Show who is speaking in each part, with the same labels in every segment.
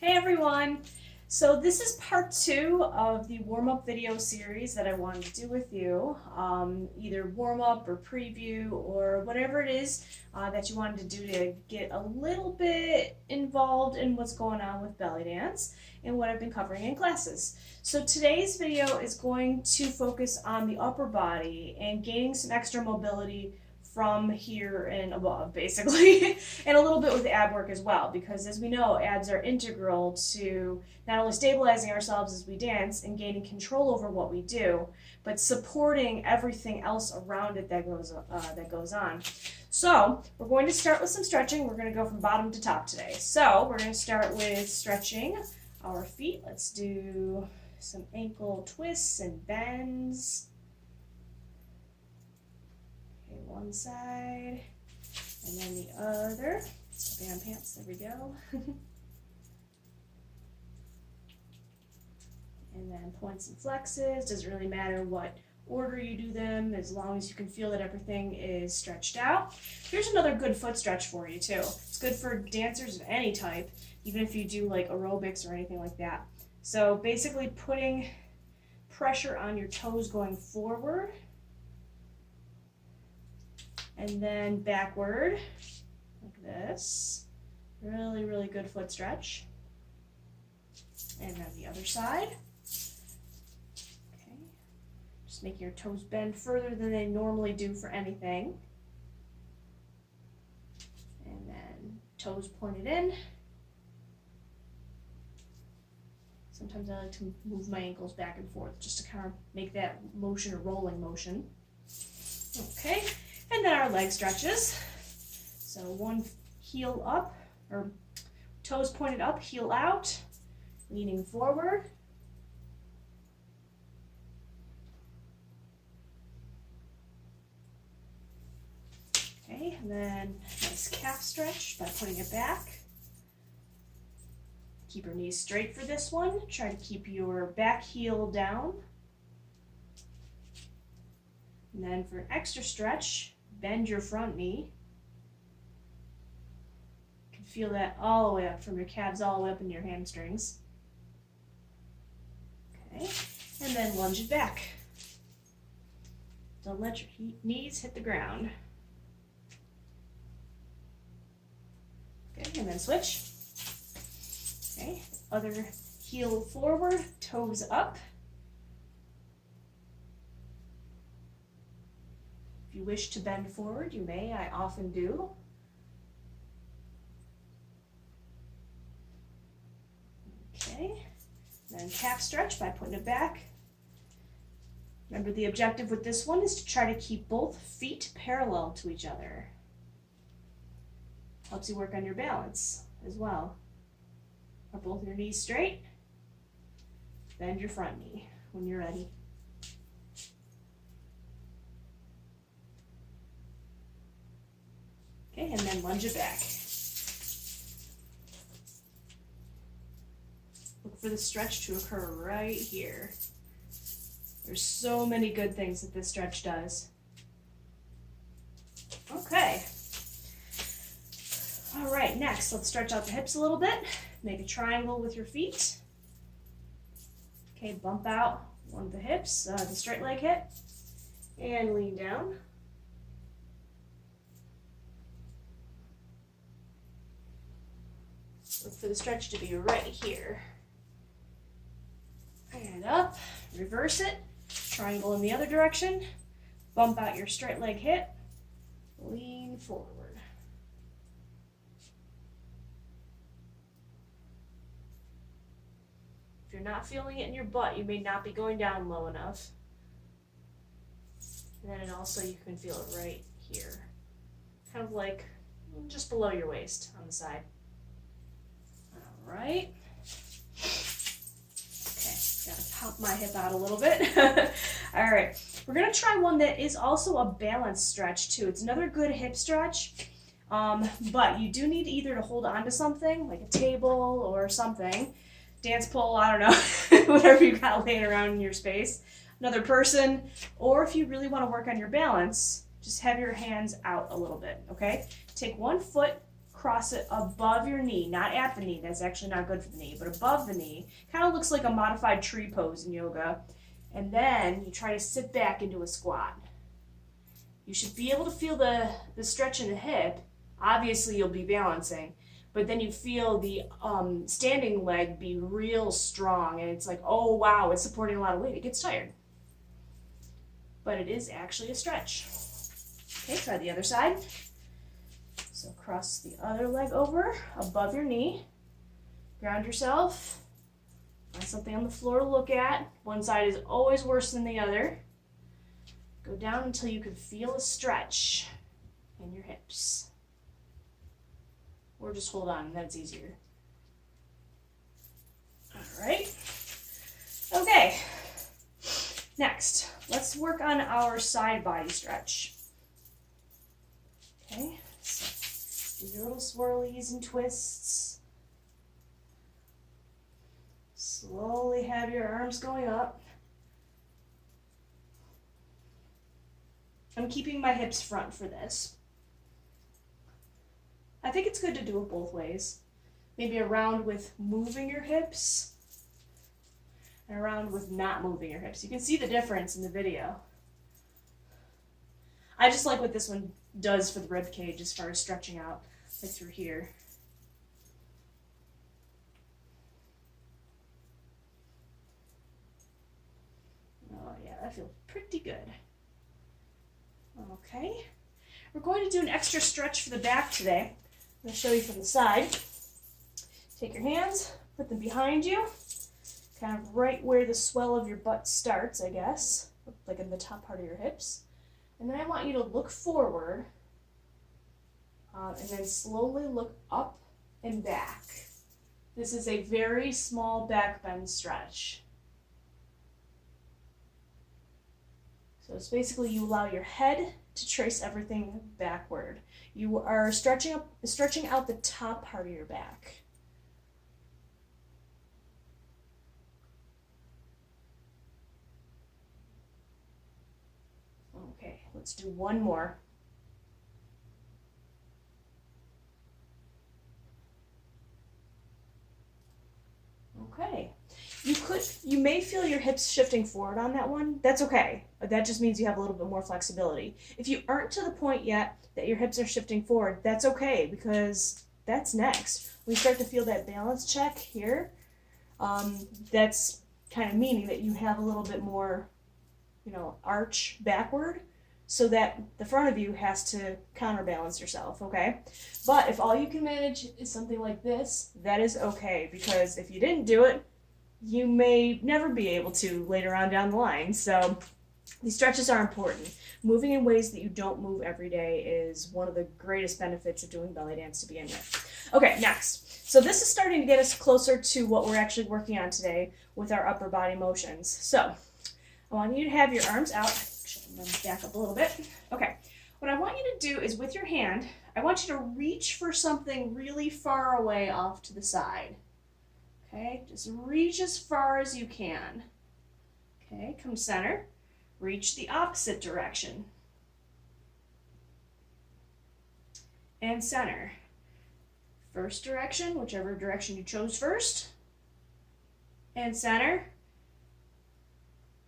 Speaker 1: Hey everyone! So this is part 2 of the warm-up video series that I wanted to do with you. Either warm-up or preview or whatever it is that you wanted to do to get a little bit involved in what's going on with Bellydance and what I've been covering in classes. So today's video is going to focus on the upper body and gaining some extra mobility from here and above, basically, and a little bit with ab work as well, because as we know, abs are integral to not only stabilizing ourselves as we dance and gaining control over what we do, but supporting everything else around it that goes on. So we're going to start with some stretching. We're going to go from bottom to top today. So we're going to start with stretching our feet. Let's do some ankle twists and bends. One side and then the other. Band pants, there we go. And then points and flexes. Doesn't really matter what order you do them as long as you can feel that everything is stretched out. Here's another good foot stretch for you too. It's good for dancers of any type, even if you do like aerobics or anything like that. So basically putting pressure on your toes going forward and then backward, like this. Really, really good foot stretch. And then the other side. Okay. Just making your toes bend further than they normally do for anything. And then toes pointed in. Sometimes I like to move my ankles back and forth just to kind of make that motion a rolling motion. Okay. And then our leg stretches. So one heel up, or toes pointed up, heel out, leaning forward. Okay, and then nice calf stretch by putting it back. Keep your knees straight for this one. Try to keep your back heel down. And then for an extra stretch, bend your front knee. You can feel that all the way up from your calves all the way up in your hamstrings. Okay, and then lunge it back. Don't let your knees hit the ground. Okay, and then switch. Okay, other heel forward, toes up. If you wish to bend forward, you may. I often do. Okay, then calf stretch by putting it back. Remember, the objective with this one is to try to keep both feet parallel to each other. Helps you work on your balance as well. Are both your knees straight? Bend your front knee when you're ready. Okay, and then lunge it back. Look for the stretch to occur right here. There's so many good things that this stretch does. Okay. All right, next, let's stretch out the hips a little bit. Make a triangle with your feet. Okay, bump out one of the hips, the straight leg hip, and lean down. Look for the stretch to be right here. And up, reverse it, triangle in the other direction, bump out your straight leg hip, lean forward. If you're not feeling it in your butt, you may not be going down low enough. And then also you can feel it right here, kind of like just below your waist on the side. All right. Okay, gotta pop my hip out a little bit. All right, we're gonna try one that is also a balance stretch too. It's another good hip stretch, but you do need either to hold on to something, like a table or something, dance pole, I don't know, whatever you got laying around in your space, another person, or if you really wanna work on your balance, just have your hands out a little bit, okay? Take one foot, cross it above your knee, not at the knee. That's actually not good for the knee, but above the knee. Kind of looks like a modified tree pose in yoga. And then you try to sit back into a squat. You should be able to feel the stretch in the hip. Obviously, you'll be balancing, but then you feel the standing leg be real strong, and it's like, oh wow, it's supporting a lot of weight. It gets tired, but it is actually a stretch. Okay, try the other side. So cross the other leg over above your knee. Ground yourself. Find something on the floor to look at. One side is always worse than the other. Go down until you can feel a stretch in your hips. Or just hold on, and that's easier. All right. Okay. Next, let's work on our side body stretch. Okay, so do your little swirlies and twists. Slowly have your arms going up. I'm keeping my hips front for this. I think it's good to do it both ways. Maybe around with moving your hips and around with not moving your hips. You can see the difference in the video. I just like what this one does for the rib cage as far as stretching out, like through here. Oh yeah, that feels pretty good. Okay, we're going to do an extra stretch for the back today. I'm going to show you from the side. Take your hands, put them behind you, kind of right where the swell of your butt starts, I guess, like in the top part of your hips. And then I want you to look forward and then slowly look up and back. This is a very small back bend stretch. So it's basically you allow your head to trace everything backward. You are stretching out the top part of your back. Okay, let's do one more. Okay. You may feel your hips shifting forward on that one. That's okay. That just means you have a little bit more flexibility. If you aren't to the point yet that your hips are shifting forward, that's okay, because that's next. When you start to feel that balance check here, that's kind of meaning that you have a little bit more, arch backward, so that the front of you has to counterbalance yourself, okay? But if all you can manage is something like this, that is okay, because if you didn't do it, you may never be able to later on down the line. So these stretches are important. Moving in ways that you don't move every day is one of the greatest benefits of doing belly dance to begin with. Okay, next. So this is starting to get us closer to what we're actually working on today with our upper body motions. So I want you to have your arms out. Actually, I'm going to back up a little bit. Okay, what I want you to do is with your hand, I want you to reach for something really far away off to the side. Okay, just reach as far as you can. Okay, come center. Reach the opposite direction. And center. First direction, whichever direction you chose first. And center.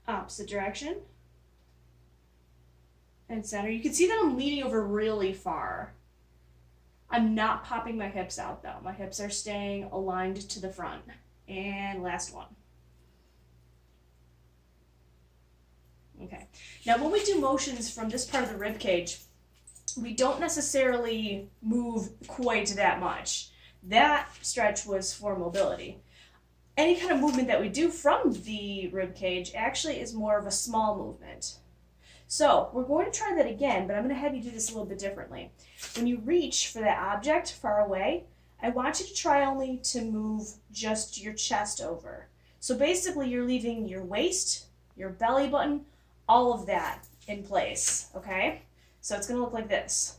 Speaker 1: Opposite direction. And center. You can see that I'm leaning over really far. I'm not popping my hips out though. My hips are staying aligned to the front. And last one. Okay. Now when we do motions from this part of the rib cage, we don't necessarily move quite that much. That stretch was for mobility. Any kind of movement that we do from the rib cage actually is more of a small movement. So we're going to try that again, but I'm going to have you do this a little bit differently. When you reach for that object far away, I want you to try only to move just your chest over. So basically you're leaving your waist, your belly button, all of that in place, okay? So it's going to look like this.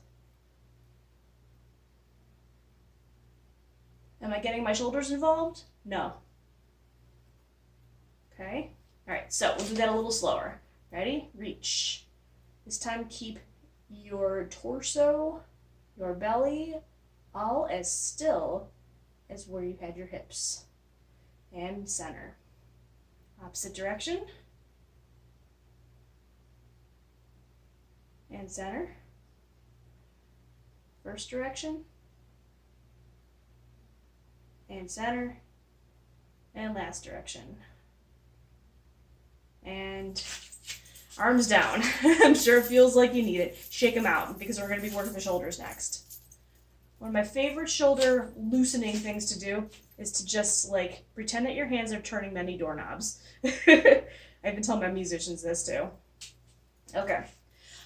Speaker 1: Am I getting my shoulders involved? No. Okay? All right, so we'll do that a little slower. Ready? Reach. This time keep your torso, your belly all as still as where you had your hips. And center. Opposite direction. And center. First direction. And center. And last direction. And arms down. I'm sure it feels like you need it. Shake them out because we're going to be working the shoulders next. One of my favorite shoulder loosening things to do is to just like pretend that your hands are turning many doorknobs. I even tell my musicians this too. Okay.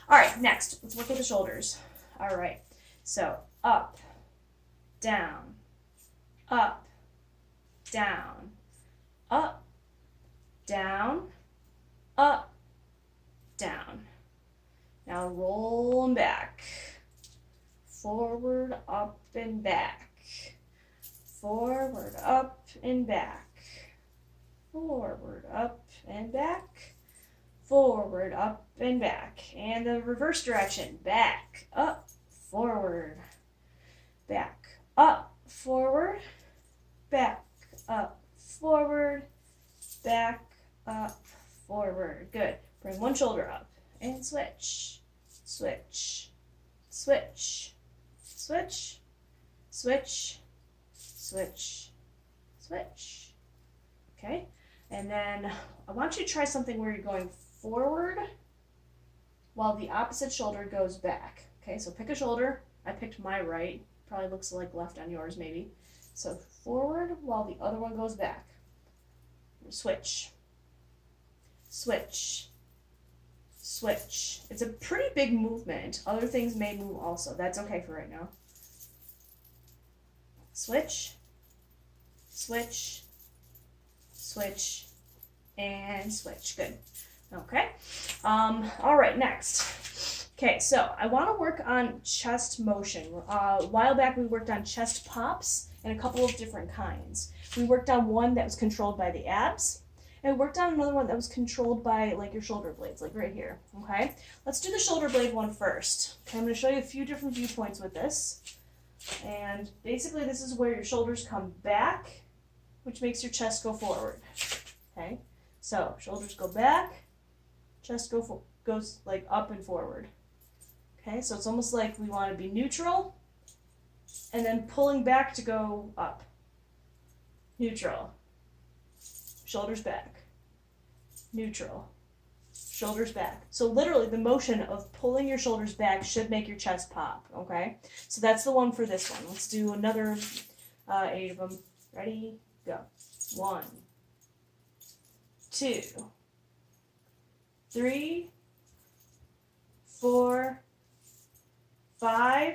Speaker 1: All right, next, let's work with the shoulders. All right, so up, down, up, down, up, down, up, down. Now roll them back. Forward, up, and back. Forward, up, and back. Forward, up, and back. Forward, up, and back. And the reverse direction. Back, up, forward. Back, up, forward. Back, up, forward. Back, up, forward. Good. Bring one shoulder up. And switch. Switch. Switch. Switch. Switch. Switch. Switch. Okay. And then I want you to try something where you're going forward while the opposite shoulder goes back. Okay, so pick a shoulder. I picked my right. Probably looks like left on yours maybe. So forward while the other one goes back. Switch. Switch. Switch. It's a pretty big movement. Other things may move also. That's okay for right now. Switch. Switch. Switch. And switch. Good. Okay. All right, next. Okay, so I want to work on chest motion. A while back we worked on chest pops and a couple of different kinds. We worked on one that was controlled by the abs, and we worked on another one that was controlled by like your shoulder blades, like right here. Okay, let's do the shoulder blade one first. Okay, I'm going to show you a few different viewpoints with this. And basically this is where your shoulders come back, which makes your chest go forward. Okay, so shoulders go back, chest goes like up and forward. Okay, so it's almost like we want to be neutral and then pulling back to go up. Neutral. Shoulders back. Neutral. Shoulders back. So literally the motion of pulling your shoulders back should make your chest pop, okay? So that's the one for this one. Let's do another 8 of them. Ready? Go. 1, 2, 3, 4, 5,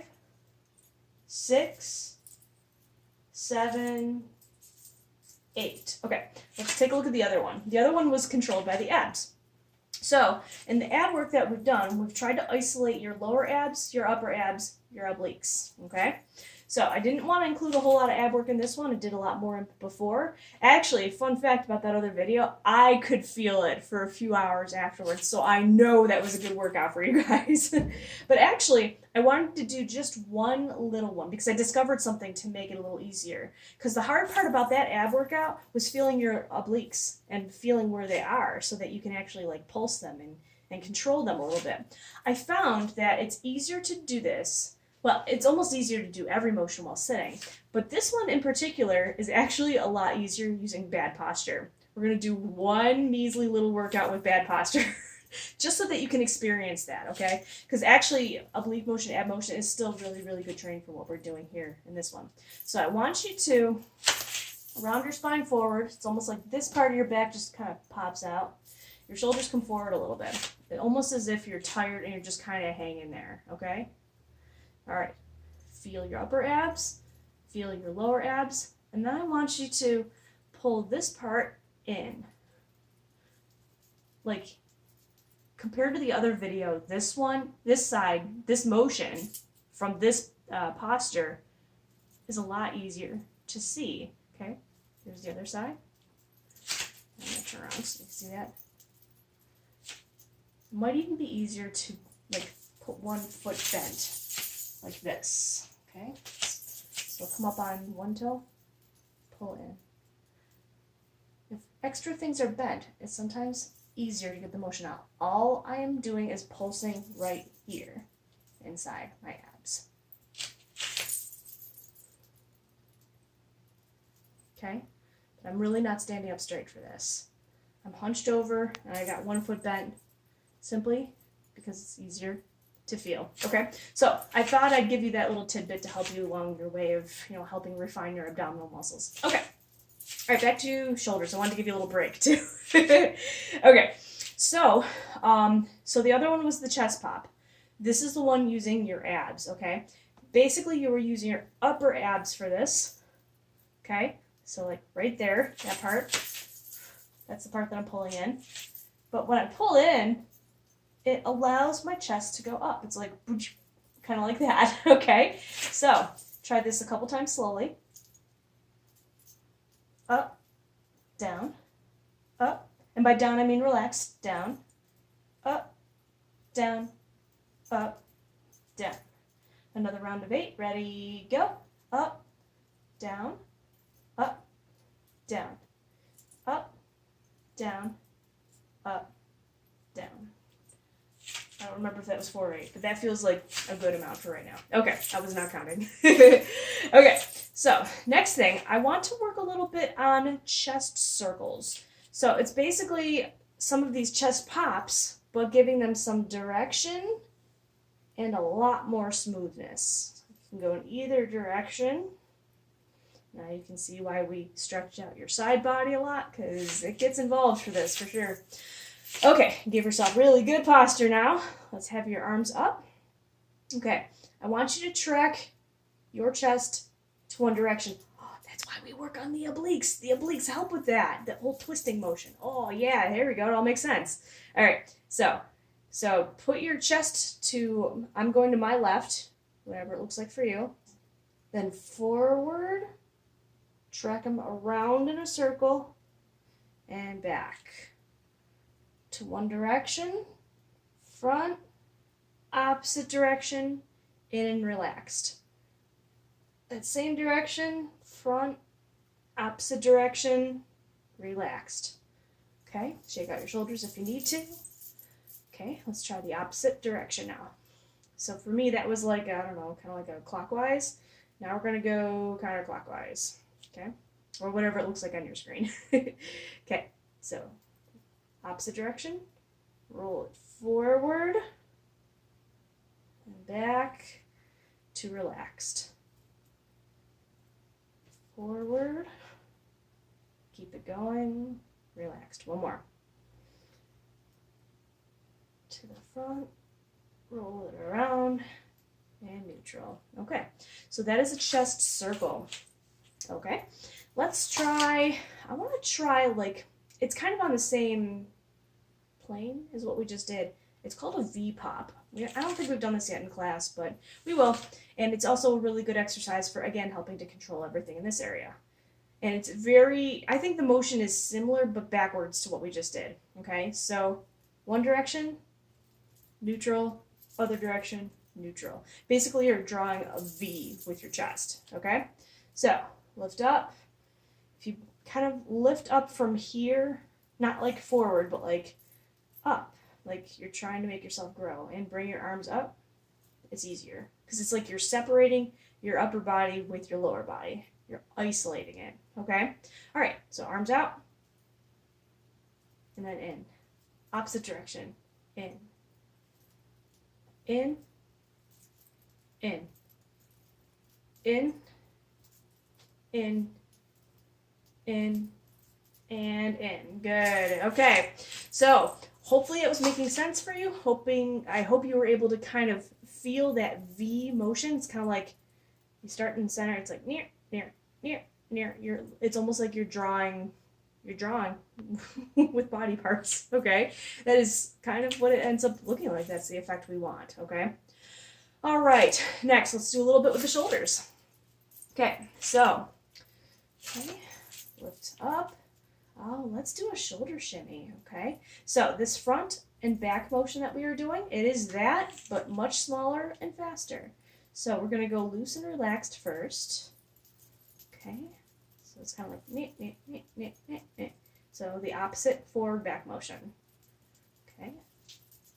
Speaker 1: 6, 7, 8. Okay, let's take a look at the other one. The other one was controlled by the abs. So, in the ab work that we've done, we've tried to isolate your lower abs, your upper abs, your obliques, okay? So, I didn't want to include a whole lot of ab work in this one. I did a lot more before. Actually, fun fact about that other video, I could feel it for a few hours afterwards, so I know that was a good workout for you guys. But actually, I wanted to do just one little one because I discovered something to make it a little easier. Because the hard part about that ab workout was feeling your obliques and feeling where they are so that you can actually like pulse them and control them a little bit. I found that it's easier to do this. Well, it's almost easier to do every motion while sitting, but this one in particular is actually a lot easier using bad posture. We're going to do one measly little workout with bad posture, just so that you can experience that, okay? Because actually, oblique motion, ab motion is still really, really good training for what we're doing here in this one. So I want you to round your spine forward. It's almost like this part of your back just kind of pops out. Your shoulders come forward a little bit, almost as if you're tired and you're just kind of hanging there, okay? All right, feel your upper abs, feel your lower abs, and then I want you to pull this part in. Like, compared to the other video, this one, this side, this motion from this posture is a lot easier to see, okay? Here's the other side. I'm gonna turn around so you can see that. It might even be easier to, like, put one foot bent. Like this, okay? So come up on one toe, pull in. If extra things are bent, it's sometimes easier to get the motion out. All I am doing is pulsing right here inside my abs. Okay? But I'm really not standing up straight for this. I'm hunched over and I got one foot bent simply because it's easier to feel. Okay? So I thought I'd give you that little tidbit to help you along your way of, helping refine your abdominal muscles. Okay. All right, back to shoulders. I wanted to give you a little break too. Okay. So the other one was the chest pop. This is the one using your abs, okay? Basically, you were using your upper abs for this, okay? So like right there, that part, that's the part that I'm pulling in. But when I pull in, it allows my chest to go up. It's like, kind of like that, okay? So try this a couple times slowly. Up, down, up. And by down, I mean relax. Down, up, down, up, down. Another round of 8. Ready, go. Up, down, up, down, up, down, up, down. I don't remember if that was 4 or 8, but that feels like a good amount for right now. Okay, I was not counting. Okay, so next thing, I want to work a little bit on chest circles. So it's basically some of these chest pops, but giving them some direction and a lot more smoothness. You can go in either direction. Now you can see why we stretch out your side body a lot, because it gets involved for this, for sure. Okay, give yourself really good posture now. Let's have your arms up. Okay, I want you to track your chest to one direction. Oh, that's why we work on the obliques. The obliques help with that, the whole twisting motion. Oh yeah, there we go, it all makes sense. All right, so put your chest to, I'm going to my left, whatever it looks like for you. Then forward, track them around in a circle, and back. To one direction, front, opposite direction, in and relaxed. That same direction, front, opposite direction, relaxed. Okay, shake out your shoulders if you need to. Okay, let's try the opposite direction now. So for me, that was like, I don't know, kind of like a clockwise. Now we're going to go counterclockwise, okay? Or whatever it looks like on your screen. Okay, so opposite direction, roll it forward and back to relaxed. Forward, keep it going, relaxed. One more. To the front, roll it around, and neutral. Okay, so that is a chest circle. Okay, let's try, I want to try like, it's kind of on the same plane as what we just did. It's called a V-pop. I don't think we've done this yet in class, but we will. And it's also a really good exercise for, again, helping to control everything in this area. And it's very, I think the motion is similar, but backwards to what we just did. Okay, so one direction, neutral, other direction, neutral. Basically, you're drawing a V with your chest, okay? So, lift up. If you kind of lift up from here, not like forward, but like up, like you're trying to make yourself grow, and bring your arms up, it's easier. Because it's like you're separating your upper body with your lower body. You're isolating it, okay? All right, so arms out, and then in. Opposite direction, in. In, in, in, in, in, and in. Good. Okay. So hopefully it was making sense for you. I hope you were able to kind of feel that V motion. It's kind of like you start in the center. It's like near, near, near, near. It's almost like you're drawing with body parts. Okay. That is kind of what it ends up looking like. That's the effect we want. Okay. All right. Next, let's do a little bit with the shoulders. Okay. So, lift up. Oh, let's do a shoulder shimmy, okay? So this front and back motion that we were doing, it is that, but much smaller and faster. So we're going to go loose and relaxed first. Okay, so it's kind of like so the opposite forward back motion. Okay,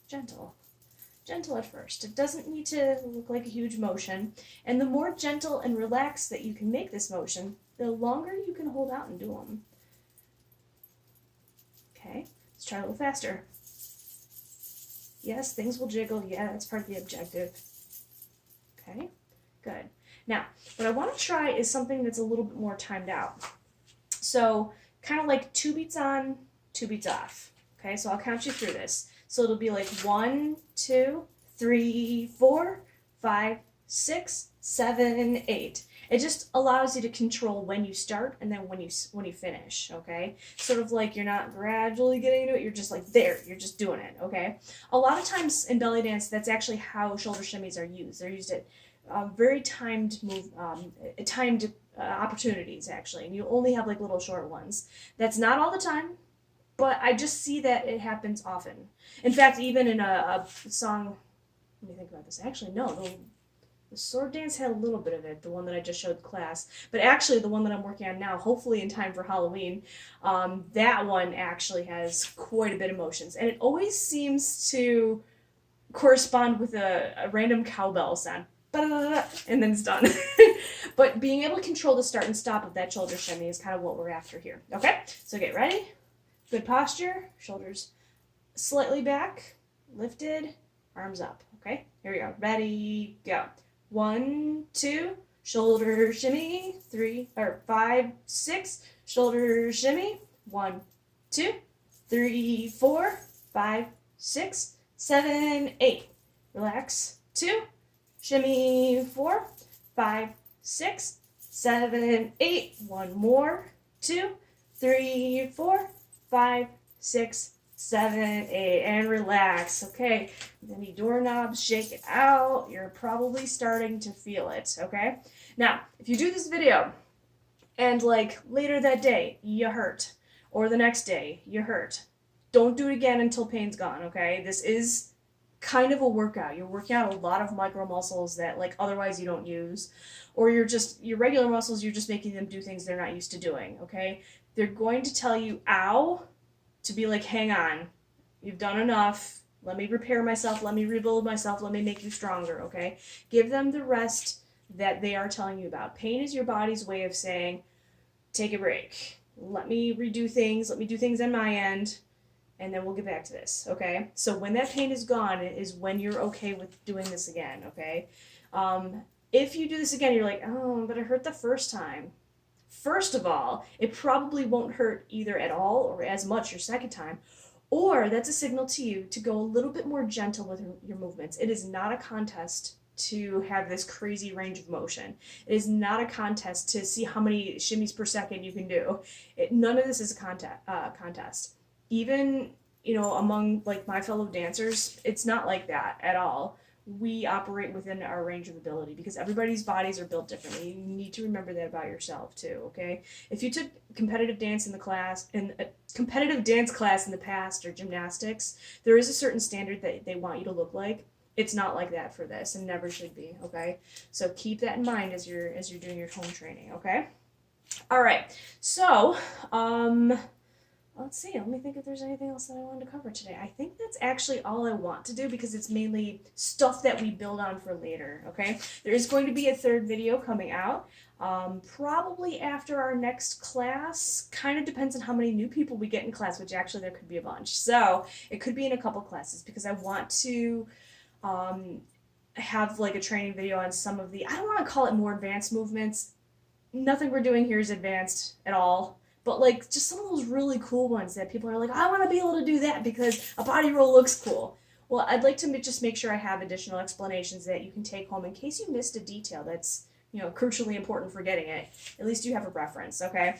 Speaker 1: gentle. Gentle at first. It doesn't need to look like a huge motion, and the more gentle and relaxed that you can make this motion, the longer you can hold out and do them. Okay, let's try a little faster. Yes, things will jiggle. Yeah, that's part of the objective. Okay, good. Now, what I want to try is something that's a little bit more timed out. So, kind of like 2 beats on, 2 beats off. Okay, so I'll count you through this. So it'll be like 1, 2, 3, 4, 5, 6, 7, 8. It just allows you to control when you start and then when you finish, okay? Sort of like you're not gradually getting into it, you're just like there, you're just doing it, okay? A lot of times in belly dance, that's actually how shoulder shimmies are used. They're used at very timed opportunities, actually, and you only have like little short ones. That's not all the time, but I just see that it happens often. In fact, even in a song, let me think about this. Actually, no, the sword dance had a little bit of it, the one that I just showed the class. But actually, the one that I'm working on now, hopefully in time for Halloween, that one actually has quite a bit of motions. And it always seems to correspond with a random cowbell sound. And then it's done. But being able to control the start and stop of that shoulder shimmy is kind of what we're after here. Okay? So get ready. Good posture. Shoulders slightly back. Lifted. Arms up. Okay? Here we go. Ready, go. 1, 2, shoulder shimmy. 3 or 5, 6, shoulder shimmy. 1, 2, 3, 4, 5, 6, 7, 8. Relax. 2, shimmy. 4, 5, 6, 7, 8. One more. 2, 3, 4, 5, 6, 7, 8, and relax. Okay, any doorknobs, shake it out. You're probably starting to feel it, okay? Now, if you do this video and like later that day you hurt, or the next day you hurt, don't do it again until pain's gone, okay? This is kind of a workout. You're working out a lot of micro muscles that like otherwise you don't use, or your regular muscles, you're just making them do things they're not used to doing, okay? They're going to tell you, ow, to be like, hang on, you've done enough, let me repair myself, let me rebuild myself, let me make you stronger, okay? Give them the rest that they are telling you about. Pain is your body's way of saying, take a break, let me redo things, let me do things on my end, and then we'll get back to this, okay? So when that pain is gone is when you're okay with doing this again, okay? If you do this again, you're like, oh, but it hurt the first time. First of all, it probably won't hurt either at all or as much your second time, or that's a signal to you to go a little bit more gentle with your movements. It is not a contest to have this crazy range of motion. It is not a contest to see how many shimmies per second you can do. None of this is a contest. Even, among like my fellow dancers, it's not like that at all. We operate within our range of ability because everybody's bodies are built differently. You need to remember that about yourself too, okay? If you took competitive dance in a competitive dance class in the past, or gymnastics, there is a certain standard that they want you to look like. It's not like that for this, and never should be, okay? So keep that in mind as you're doing your home training, okay? All right. So, let's see, let me think if there's anything else that I wanted to cover today. I think that's actually all I want to do because it's mainly stuff that we build on for later, okay? There is going to be a third video coming out, probably after our next class. Kind of depends on how many new people we get in class, which actually there could be a bunch. So it could be in a couple classes because I want to have like a training video on some of the, I don't want to call it more advanced movements. Nothing we're doing here is advanced at all. But like just some of those really cool ones that people are like, I want to be able to do that because a body roll looks cool. Well, I'd like to just make sure I have additional explanations that you can take home in case you missed a detail that's, crucially important for getting it. At least you have a reference, okay?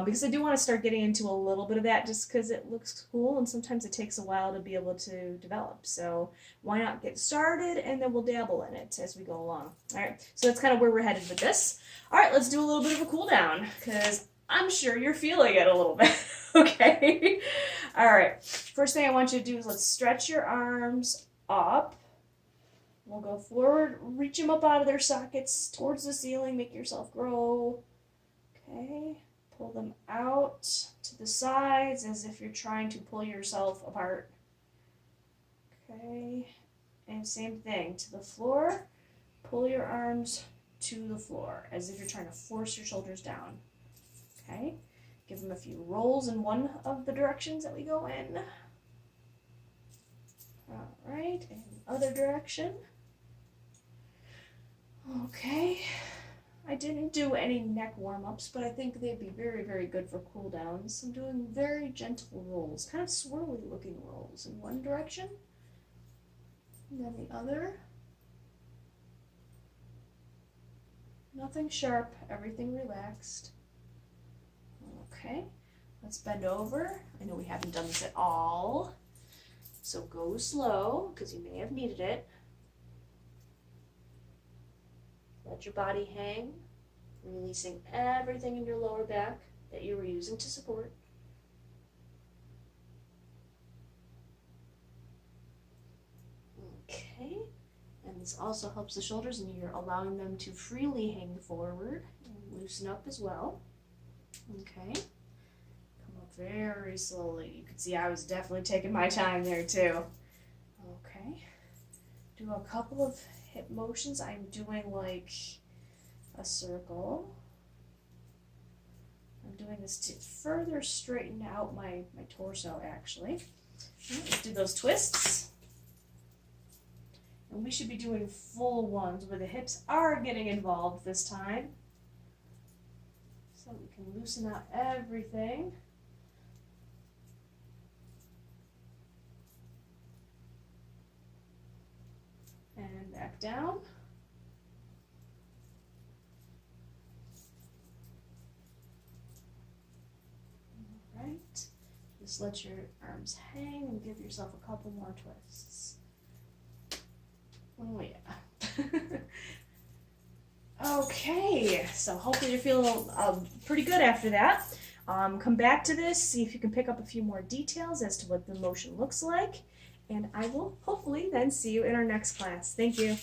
Speaker 1: Because I do want to start getting into a little bit of that just because it looks cool and sometimes it takes a while to be able to develop. So why not get started and then we'll dabble in it as we go along. All right, so that's kind of where we're headed with this. All right, let's do a little bit of a cool down because I'm sure you're feeling it a little bit, okay? All right, first thing I want you to do is let's stretch your arms up. We'll go forward, reach them up out of their sockets towards the ceiling, make yourself grow. Okay, pull them out to the sides as if you're trying to pull yourself apart. Okay, and same thing to the floor. Pull your arms to the floor as if you're trying to force your shoulders down. Okay, give them a few rolls in one of the directions that we go in. All right, and the other direction. Okay, I didn't do any neck warm-ups, but I think they'd be very, very good for cool downs. I'm doing very gentle rolls, kind of swirly looking rolls in one direction, and then the other. Nothing sharp, everything relaxed. Okay, let's bend over. I know we haven't done this at all, so go slow because you may have needed it. Let your body hang, releasing everything in your lower back that you were using to support. Okay, and this also helps the shoulders, and you're allowing them to freely hang forward and loosen up as well. Okay, come up very slowly. You can see I was definitely taking my time there too. Okay, do a couple of hip motions. I'm doing like a circle. I'm doing this to further straighten out my torso actually. Let's do those twists. And we should be doing full ones where the hips are getting involved this time. So we can loosen out everything. And back down. All right. Just let your arms hang and give yourself a couple more twists. Oh yeah. Okay, so hopefully you're feeling pretty good after that. Come back to this, see if you can pick up a few more details as to what the motion looks like, and I will hopefully then see you in our next class. Thank you.